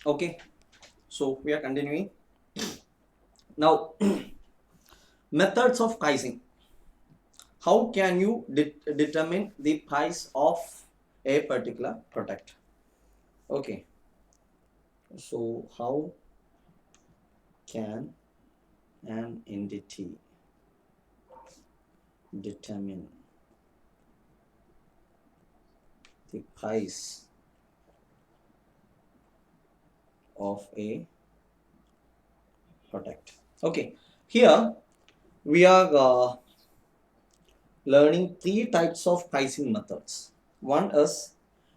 Okay, so we are continuing now. Methods of pricing. How can you determine the price of a particular product? Okay, so how can an entity determine the price of a product? Okay, here we are learning three types of pricing methods. One is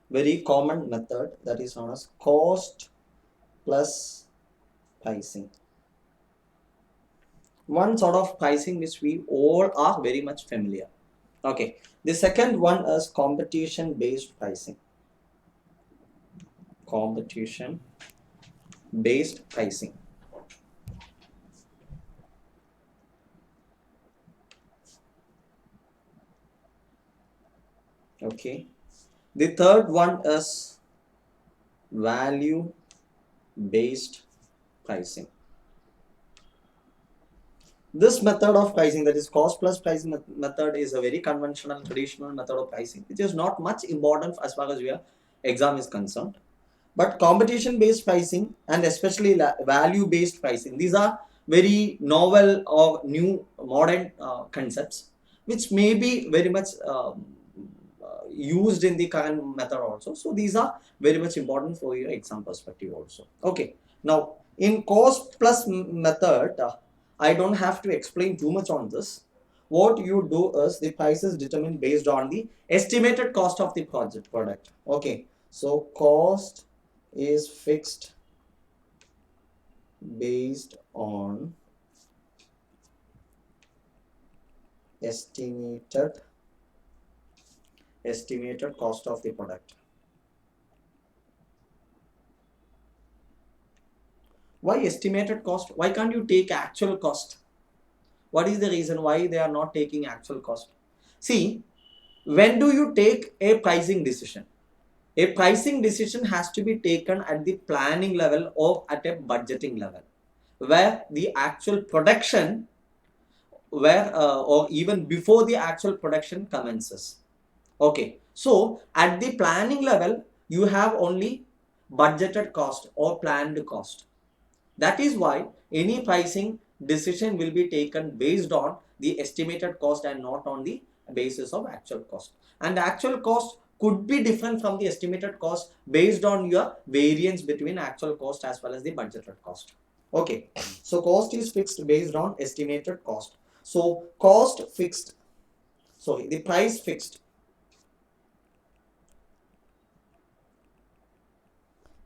very common method, that is known as cost plus pricing. One sort of pricing which we all are very much familiar. Okay, the second one is competition based pricing. Competition based pricing. Okay, the third one is value based pricing. This method of pricing, that is cost plus pricing method, is a very conventional traditional method of pricing which is not much important as far as your exam is concerned. But competition based pricing and especially value based pricing, these are very novel or new modern concepts which may be very much used in the current method also. So these are very much important for your exam perspective also. Okay, now in cost plus method, I don't have to explain too much on this. What you do is the price is determined based on the estimated cost of the product. Okay, so cost is fixed based on estimated cost of the product. Why estimated cost? Why can't you take actual cost? What is the reason why they are not taking actual cost? See, when do you take a pricing decision? A pricing decision has to be taken at the planning level or at a budgeting level, where the actual production, where or even before the actual production commences. Okay, so at the planning level, you have only budgeted cost or planned cost. That is why any pricing decision will be taken based on the estimated cost and not on the basis of actual cost. And the actual cost could be different from the estimated cost based on your variance between actual cost as well as the budgeted cost. Okay, so cost is fixed based on estimated cost. So cost fixed, sorry, the price fixed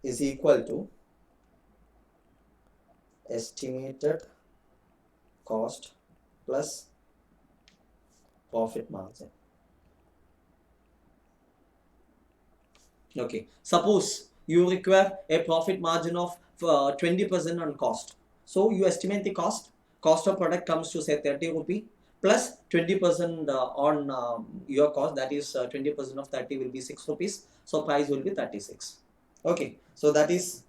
is equal to estimated cost plus profit margin. Okay, suppose you require a profit margin of 20% on cost. So you estimate the cost of product comes to say 30 rupee plus 20% on your cost, that is 20% of 30 will be 6 rupees. So price will be 36. Okay, so that is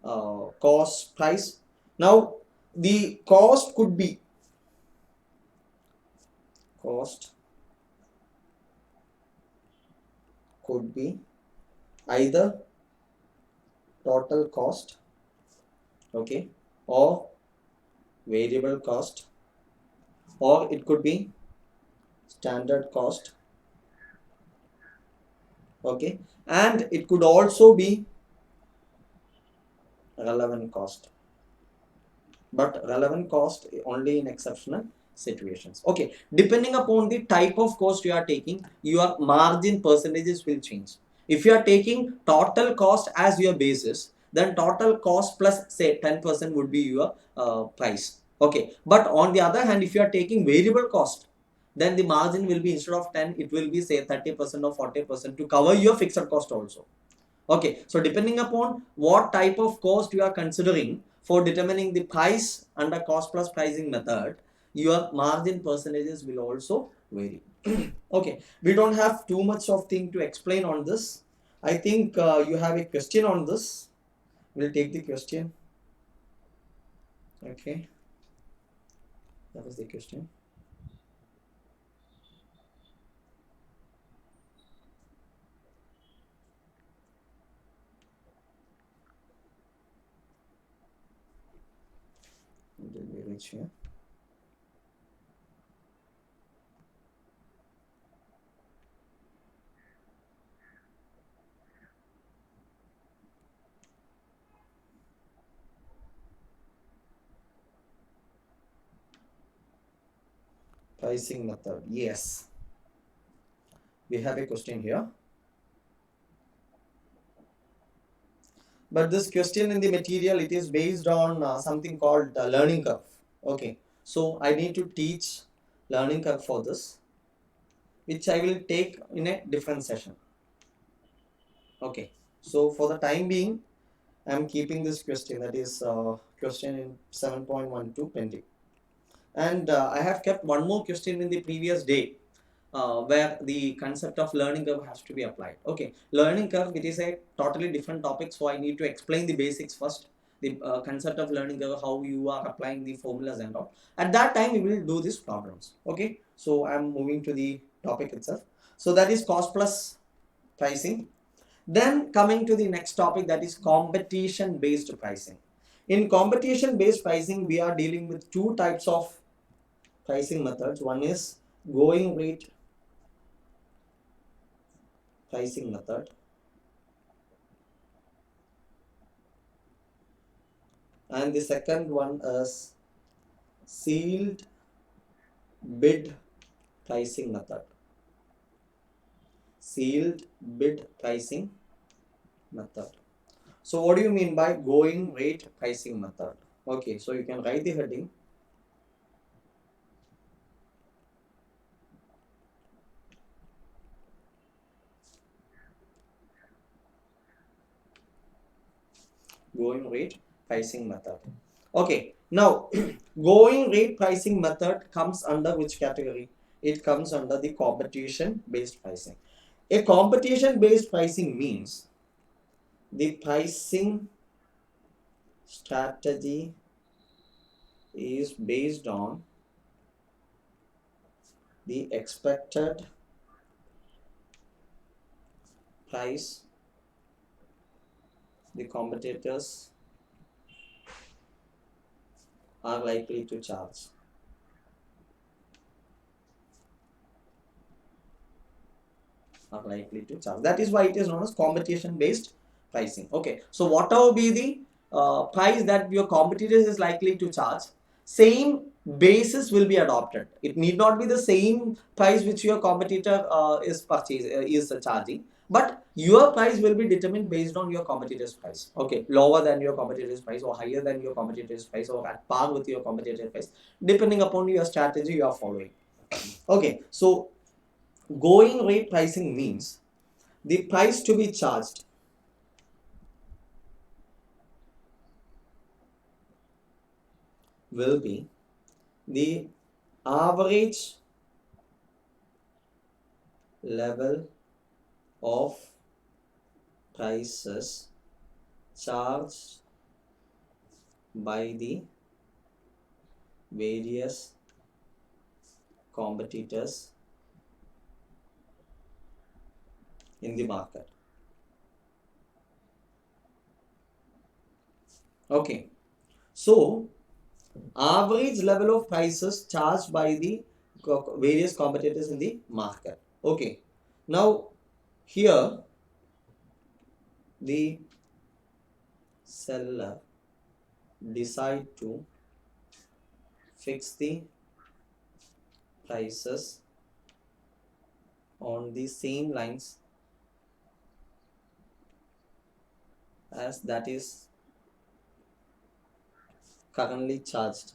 cost price. Now the cost could be either total cost, okay, or variable cost, or it could be standard cost, okay, and it could also be relevant cost, but relevant cost only in exceptional situations. Okay, depending upon the type of cost you are taking, your margin percentages will change. If you are taking total cost as your basis, then total cost plus say 10% would be your price. Okay, but on the other hand, if you are taking variable cost, then the margin will be, instead of 10, it will be say 30% or 40% to cover your fixed cost also. Okay, so depending upon what type of cost you are considering for determining the price under cost plus pricing method, your margin percentages will also vary. Okay, we don't have too much of thing to explain on this. I think you have a question on this. We'll take the question. Okay, that was the question. Did we reach here? Pricing method. Yes, we have a question here. But this question in the material, it is based on something called learning curve. Okay, so I need to teach learning curve for this, which I will take in a different session. Okay, so for the time being, I am keeping this question, that is question in 7.12 pending. And I have kept one more question in the previous day, where the concept of learning curve has to be applied. Okay, learning curve, it is a totally different topic, so I need to explain the basics first. The concept of learning curve, how you are applying the formulas and all. At that time, we will do these problems. Okay, so I'm moving to the topic itself. So that is cost plus pricing. Then coming to the next topic, that is competition based pricing. In competition based pricing, we are dealing with two types of pricing methods. One is going rate pricing method, and the second one is sealed bid pricing method. Sealed bid pricing method. So what do you mean by going rate pricing method? Okay, so you can write the heading. Going rate pricing method. Okay, now going rate pricing method comes under which category? It comes under the competition based pricing. A competition based pricing means the pricing strategy is based on the expected price the competitors are likely to charge. That is why it is known as competition based pricing. Okay, so whatever be the price that your competitors is likely to charge, same basis will be adopted. It need not be the same price which your competitor is charging, but your price will be determined based on your competitor's price. Okay, lower than your competitor's price or higher than your competitor's price or at par with your competitor's price, depending upon your strategy you are following. Okay, so going rate pricing means the price to be charged will be the average level of prices charged by the various competitors in the market. Okay, so average level of prices charged by the various competitors in the market. Okay, now here the seller decide to fix the prices on the same lines as that is currently charged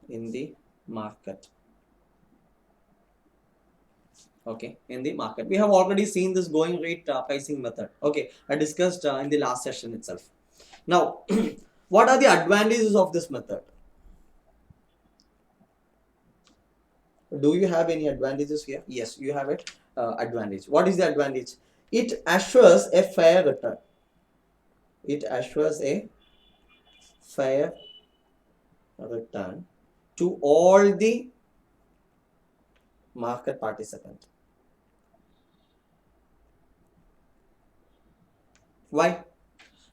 in the market. Okay, in the market, we have already seen this going rate pricing method. Okay, I discussed in the last session itself. Now what are the advantages of this method? Do you have any advantages here? Yes, you have it. advantage. What is the advantage? It assures a fair return. It assures a fair return to all the market participants. Why?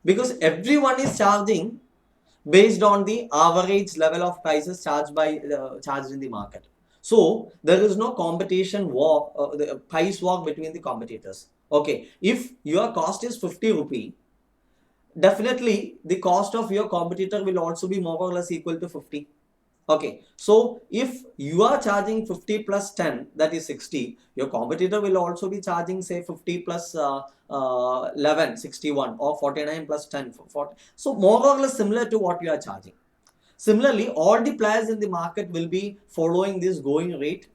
Because everyone is charging based on the average level of prices charged in the market. So there is no competition war, the price war between the competitors. Okay, if your cost is 50 rupee, definitely the cost of your competitor will also be more or less equal to 50. Okay, so if you are charging 50 plus 10, that is 60, your competitor will also be charging say 50 plus 11, 61, or 49 plus 10, 40. So more or less similar to what you are charging. Similarly, all the players in the market will be following this going rate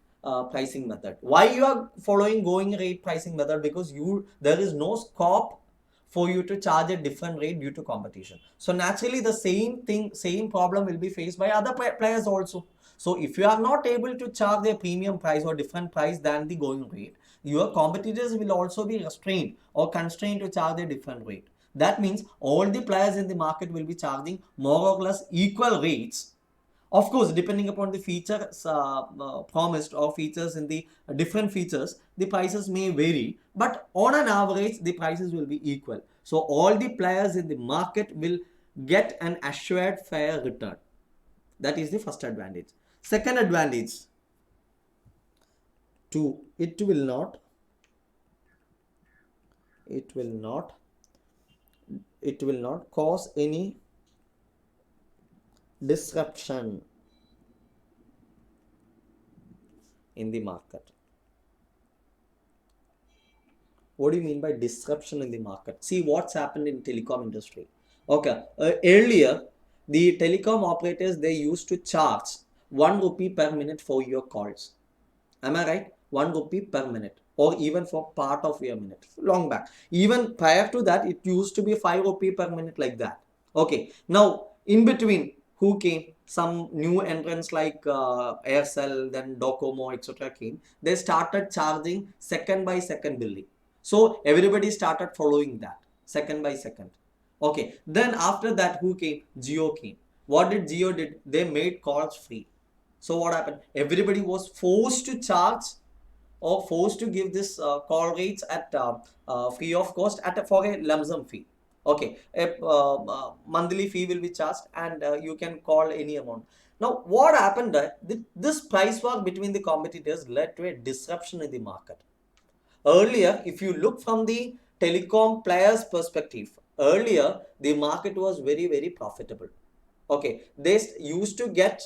pricing method. Why you are following going rate pricing method? Because there is no scope for you to charge a different rate due to competition. So naturally, the same problem will be faced by other players also. So if you are not able to charge a premium price or different price than the going rate, your competitors will also be restrained or constrained to charge a different rate. That means all the players in the market will be charging more or less equal rates. Of course, depending upon the features promised or features in the different features, the prices may vary, but on an average, the prices will be equal. So all the players in the market will get an assured fair return. That is the first advantage. Second advantage, it will not cause any disruption in the market. What do you mean by disruption in the market? See what's happened in telecom industry. Okay, earlier the telecom operators, they used to charge 1 rupee per minute for your calls. Am I right? 1 rupee per minute, or even for part of your minute. Long back. Even prior to that, it used to be 5 rupee per minute, like that. Okay. Now, in between, who came? Some new entrants like Aircel, then Docomo, etc. came. They started charging second by second billing. So everybody started following that, second by second. Okay. Then after that, who came? Jio came. What did Jio did? They made calls free. So what happened? Everybody was forced to charge or forced to give this call rates at free of cost for a lump sum fee. Okay, a monthly fee will be charged, and you can call any amount. Now, what happened? This price war between the competitors led to a disruption in the market. Earlier, if you look from the telecom players' perspective, earlier the market was very, very profitable. Okay, they used to get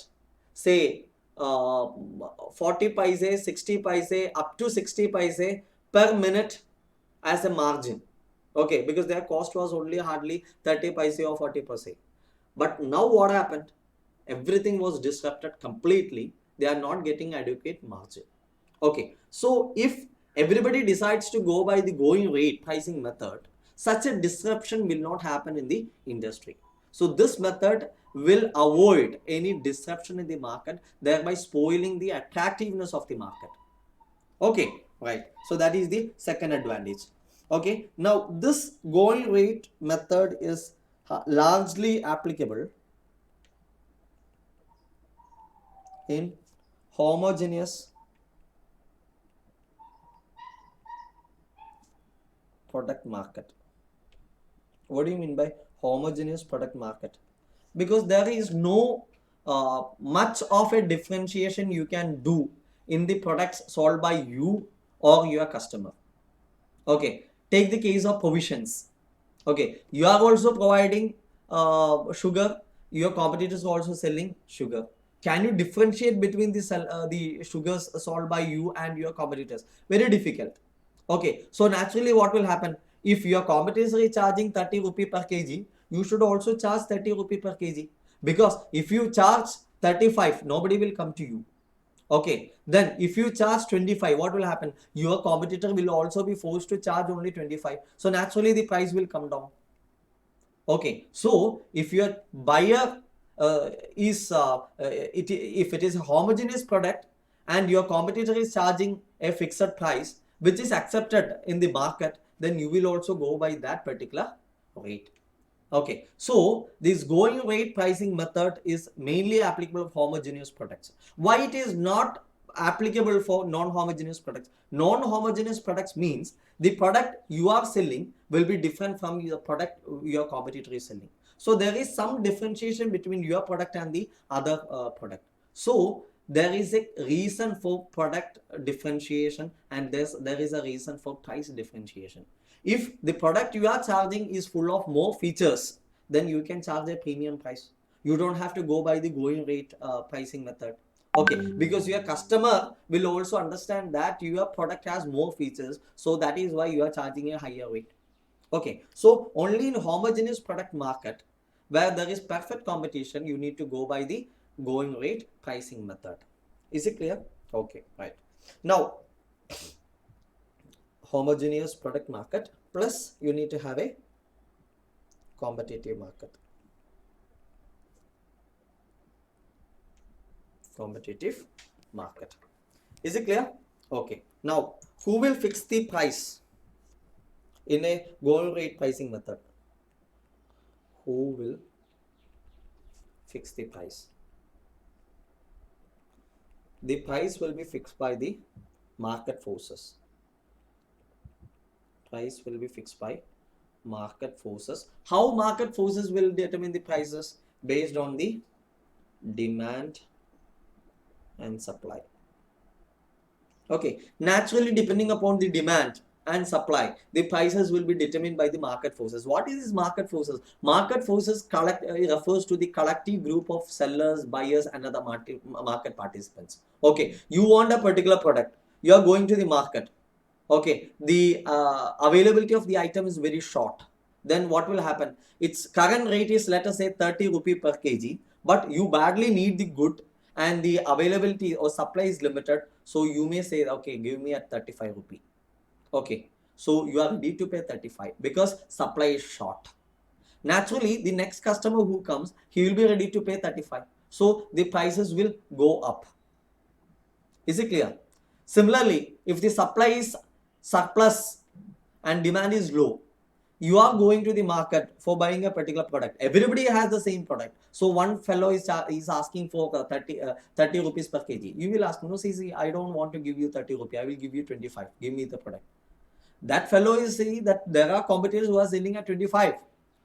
say 40 paise, 60 paise, up to 60 paise per minute as a margin. Okay, because their cost was only hardly 30 paise or 40 paise. But now what happened? Everything was disrupted completely. They are not getting adequate margin. Okay, so if everybody decides to go by the going rate pricing method, such a disruption will not happen in the industry. So this method will avoid any disruption in the market, thereby spoiling the attractiveness of the market. Okay, right. So that is the second advantage. Okay, now this going rate method is largely applicable in homogeneous product market. What do you mean by homogeneous product market? Because there is no much of a differentiation you can do in the products sold by you or your customer. Okay, take the case of provisions. Okay, you are also providing sugar, your competitors are also selling sugar. Can you differentiate between the sugars sold by you and your competitors? Very difficult. Okay, so naturally what will happen? If your competitor is charging 30 rupee per kg, you should also charge 30 rupee per kg. Because if you charge 35, nobody will come to you. Okay, then if you charge 25, what will happen? Your competitor will also be forced to charge only 25. So naturally the price will come down. Okay, so if your buyer if it is a homogeneous product and your competitor is charging a fixed price, which is accepted in the market, then you will also go by that particular rate. Okay, so this going rate pricing method is mainly applicable for homogeneous products. Why it is not applicable for non-homogeneous products? Non-homogeneous products means the product you are selling will be different from the product your competitor is selling. So there is some differentiation between your product and the other product. So there is a reason for product differentiation, and there is a reason for price differentiation. If the product you are charging is full of more features, then you can charge a premium price. You don't have to go by the going rate pricing method. Okay, because your customer will also understand that your product has more features, so that is why you are charging a higher rate. Okay, so only in homogeneous product market where there is perfect competition, you need to go by the going rate pricing method. Is it clear? Okay, right. Now, homogeneous product market plus you need to have a competitive market. Competitive market. Is it clear? Okay. Now, who will fix the price in a going rate pricing method? Who will fix the price? The price will be fixed by the market forces. Price will be fixed by market forces. How market forces will determine the prices? Based on the demand and supply. Okay, naturally depending upon the demand and supply, the prices will be determined by the market forces. What is this market forces? Market forces refers to the collective group of sellers, buyers and other market participants. Okay, you want a particular product, you are going to the market. Okay, the availability of the item is very short. Then what will happen? Its current rate is, let us say, 30 rupee per kg, but you badly need the good and the availability or supply is limited, so you may say, okay, give me at 35 rupee. Okay, so you are ready to pay 35 because supply is short. Naturally, the next customer who comes, he will be ready to pay 35, so the prices will go up. Is it clear? Similarly, if the supply is surplus and demand is low, you are going to the market for buying a particular product. Everybody has the same product. So one fellow is asking for 30 rupees per kg. You will ask, no, see, I don't want to give you 30 rupees. I will give you 25. Give me the product. That fellow is saying that there are competitors who are selling at 25.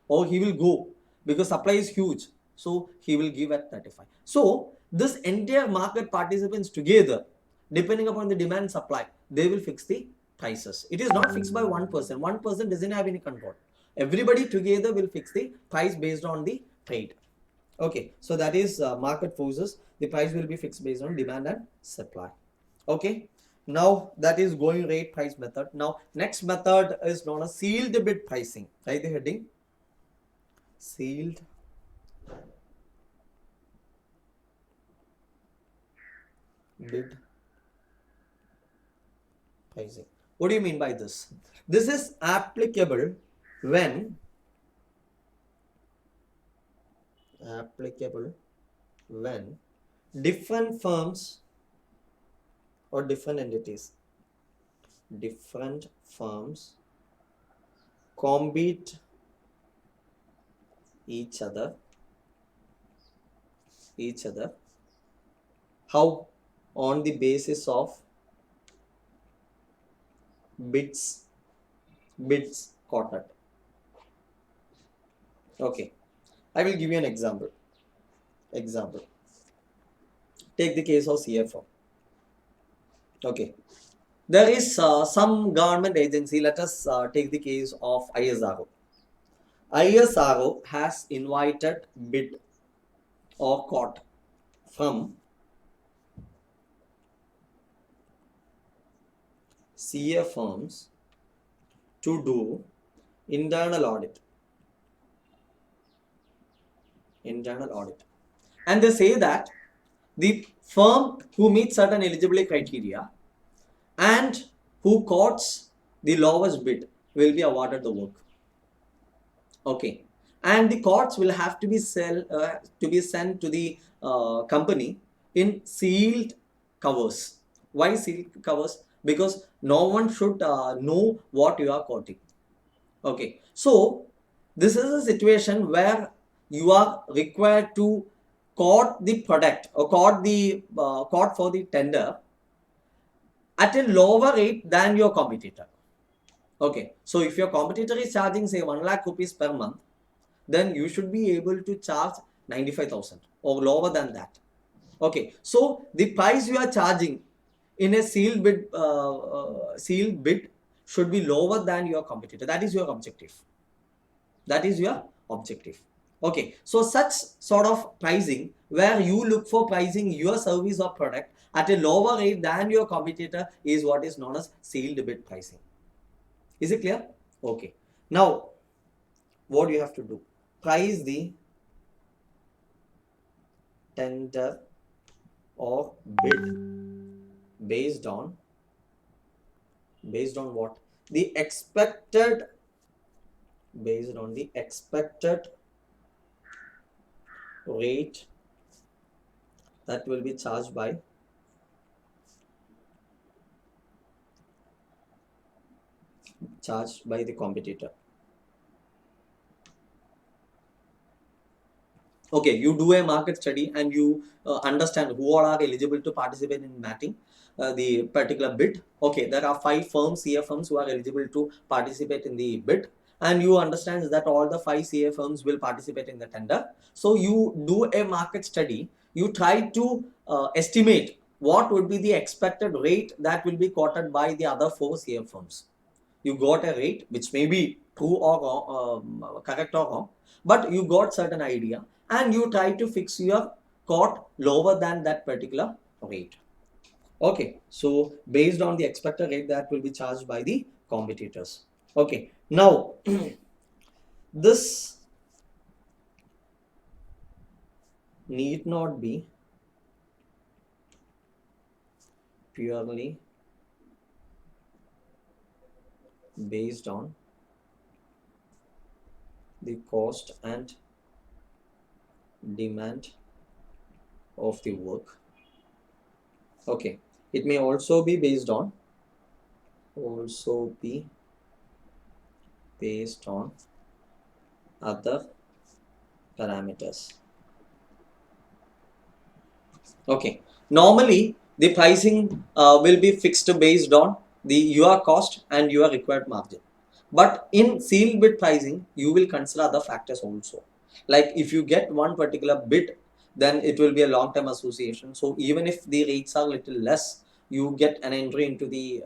Or he will go because supply is huge. So he will give at 35. So this entire market participants together, depending upon the demand and supply, they will fix the prices. It is not fixed by one person. One person doesn't have any control. Everybody together will fix the price based on the trade. Okay, so that is market forces. The price will be fixed based on demand and supply. Okay, now that is going rate price method. Now next method is known as sealed bid pricing. Write the heading. Sealed bid pricing. What do you mean by this? This is applicable when different firms or different entities, different firms compete each other. How? On the basis of bids quoted. Okay, I will give you an example. Take the case of CFO. Okay, there is some government agency. Let us take the case of ISRO. ISRO has invited bid or quote from CA firms to do internal audit. And they say that the firm who meets certain eligibility criteria and who quotes the lowest bid will be awarded the work. Okay, and the quotes will have to be sent to the company in sealed covers. Why sealed covers? because no one should know what you are quoting. Okay, so this is a situation where you are required to quote the product or quote for the tender at a lower rate than your competitor. Okay, so if your competitor is charging say 1 lakh rupees per month, then you should be able to charge 95,000 or lower than that. Okay, so the price you are charging in a sealed bid should be lower than your competitor. That is your objective. That is your objective. Okay, so such sort of pricing where you look for pricing your service or product at a lower rate than your competitor is what is known as sealed bid pricing. Is it clear? Okay. Now, what you have to do? Price the tender or bid based on what? The expected, based on the expected rate that will be charged by the competitor. Okay, you do a market study and you understand who all are eligible to participate in matching the particular bid. Okay, there are 5 firms, CA firms, who are eligible to participate in the bid, and you understand that all the 5 CA firms will participate in the tender. So you do a market study, you try to estimate what would be the expected rate that will be quoted by the other 4 CA firms. You got a rate which may be true or wrong, correct or wrong, but you got certain idea and you try to fix your quote lower than that particular rate. Okay, so based on the expected rate that will be charged by the competitors. Okay, now this need not be purely based on the cost and demand of the work. Okay, it may also be based on other parameters. Okay, normally the pricing will be fixed based on the your cost and your required margin, but in sealed bid pricing you will consider other factors also. Like if you get one particular bid, then it will be a long term association, so even if the rates are little less, you get an entry into the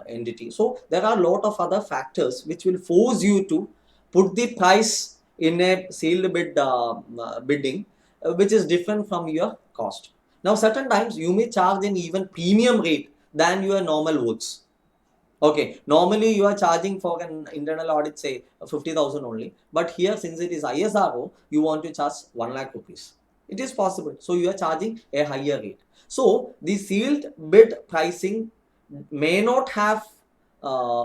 entity. So there are a lot of other factors which will force you to put the price in a sealed bid bidding, which is different from your cost. Now certain times you may charge an even premium rate than your normal works. Okay, normally you are charging for an internal audit say 50,000 only, but here since it is ISRO, you want to charge 1 lakh rupees. It is possible, so you are charging a higher rate. So the sealed bid pricing may not have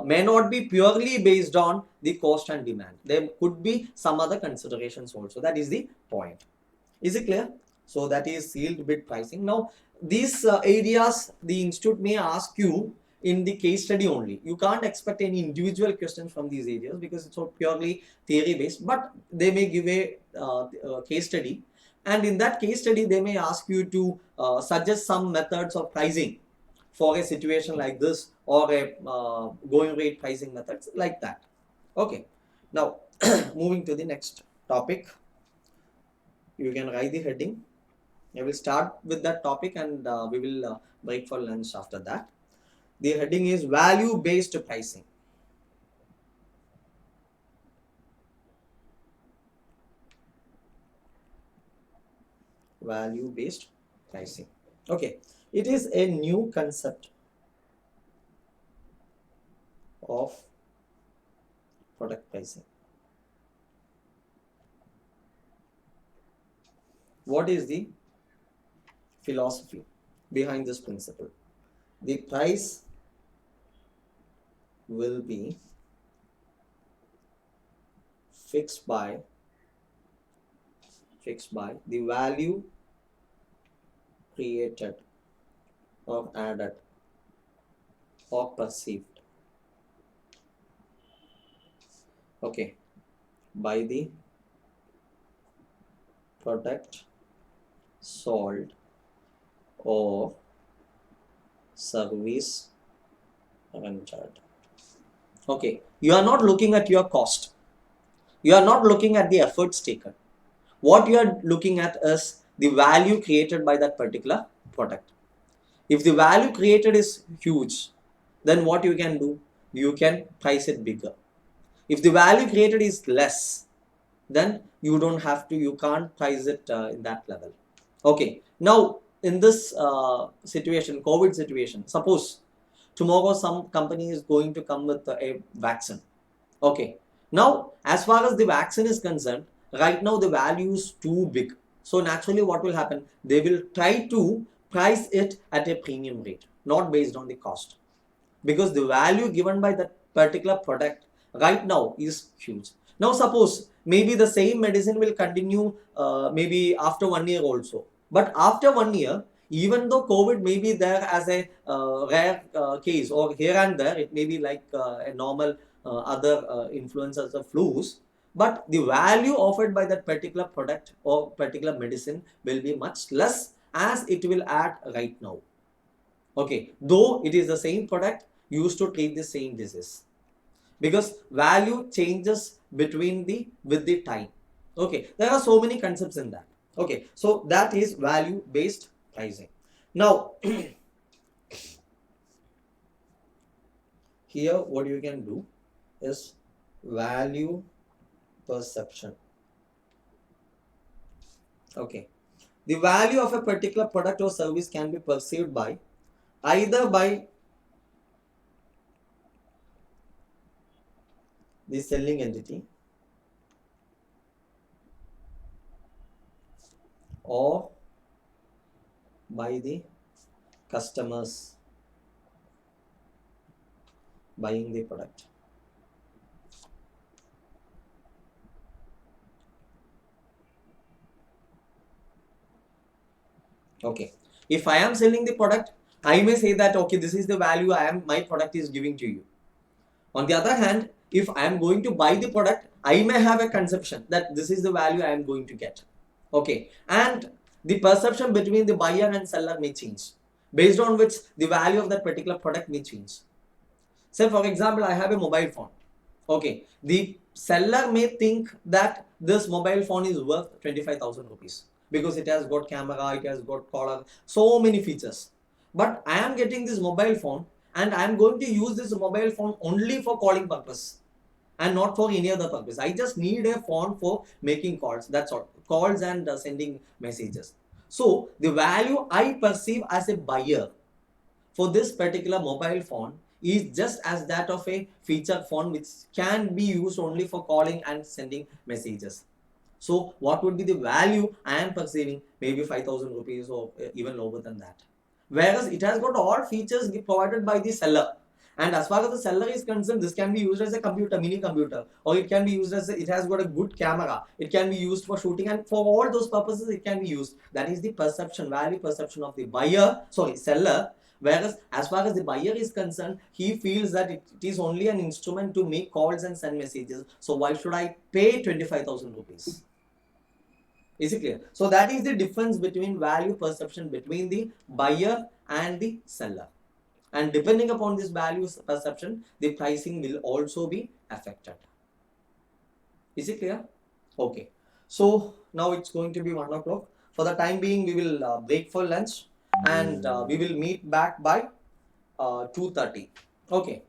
may not be purely based on the cost and demand. There could be some other considerations also. That is the point. Is it clear? So that is sealed bid pricing. Now these areas the institute may ask you in the case study only. You can't expect any individual questions from these areas because it's all purely theory based, but they may give a case study, and in that case study they may ask you to suggest some methods of pricing for a situation like this, or a going rate pricing methods like that. Okay, now moving to the next topic, you can write the heading. I will start with that topic and we will break for lunch after that. The heading is value based pricing. Value based pricing. Okay, it is a new concept of product pricing. What is the philosophy behind this principle? The price will be fixed by the value created or added or perceived, okay, by the product sold or service rendered. Okay, you are not looking at your cost. You are not looking at the efforts taken. What you are looking at is the value created by that particular product. If the value created is huge, then what you can do? You can price it bigger. If the value created is less, then you don't have to, you can't price it in that level. Okay, now in this situation, COVID situation, suppose tomorrow some company is going to come with a vaccine. Okay, now as far as the vaccine is concerned, right now the value is too big. So naturally what will happen? They will try to price it at a premium rate, not based on the cost, because the value given by that particular product right now is huge. Now suppose maybe the same medicine will continue maybe after 1 year also, but after 1 year, even though COVID may be there as a rare case, or here and there it may be like a normal other influences of flus, but the value offered by that particular product or particular medicine will be much less as it will add right now. Okay, though it is the same product used to treat the same disease, because value changes between the with the time. Okay, there are so many concepts in that. Okay, so that is value based pricing. Now here what you can do is value perception. Okay, the value of a particular product or service can be perceived by either by the selling entity or by the customers buying the product. Okay, if I am selling the product, I may say that okay, this is the value my product is giving to you. On the other hand, if I am going to buy the product, I may have a conception that this is the value I am going to get. Okay, and the perception between the buyer and seller may change, based on which the value of that particular product may change. Say for example, I have a mobile phone. Okay, the seller may think that this mobile phone is worth 25,000 rupees because it has got camera, it has got color, so many features. But I am getting this mobile phone and I am going to use this mobile phone only for calling purpose and not for any other purpose. I just need a phone for making calls. That's all. Calls and sending messages. So the value I perceive as a buyer for this particular mobile phone is just as that of a feature phone which can be used only for calling and sending messages. So what would be the value I am perceiving? Maybe 5,000 rupees or even lower than that. Whereas it has got all features provided by the seller. And as far as the seller is concerned, this can be used as a computer, mini computer, or it can be used as it has got a good camera. It can be used for shooting, and for all those purposes, it can be used. That is the perception, value perception of the seller. Whereas as far as the buyer is concerned, he feels that it is only an instrument to make calls and send messages. So why should I pay 25,000 rupees? Is it clear? So that is the difference between value perception between the buyer and the seller. And depending upon this value perception, the pricing will also be affected. Is it clear? Okay. So now it's going to be 1 o'clock. For the time being, we will break for lunch and we will meet back by 2:30. Okay.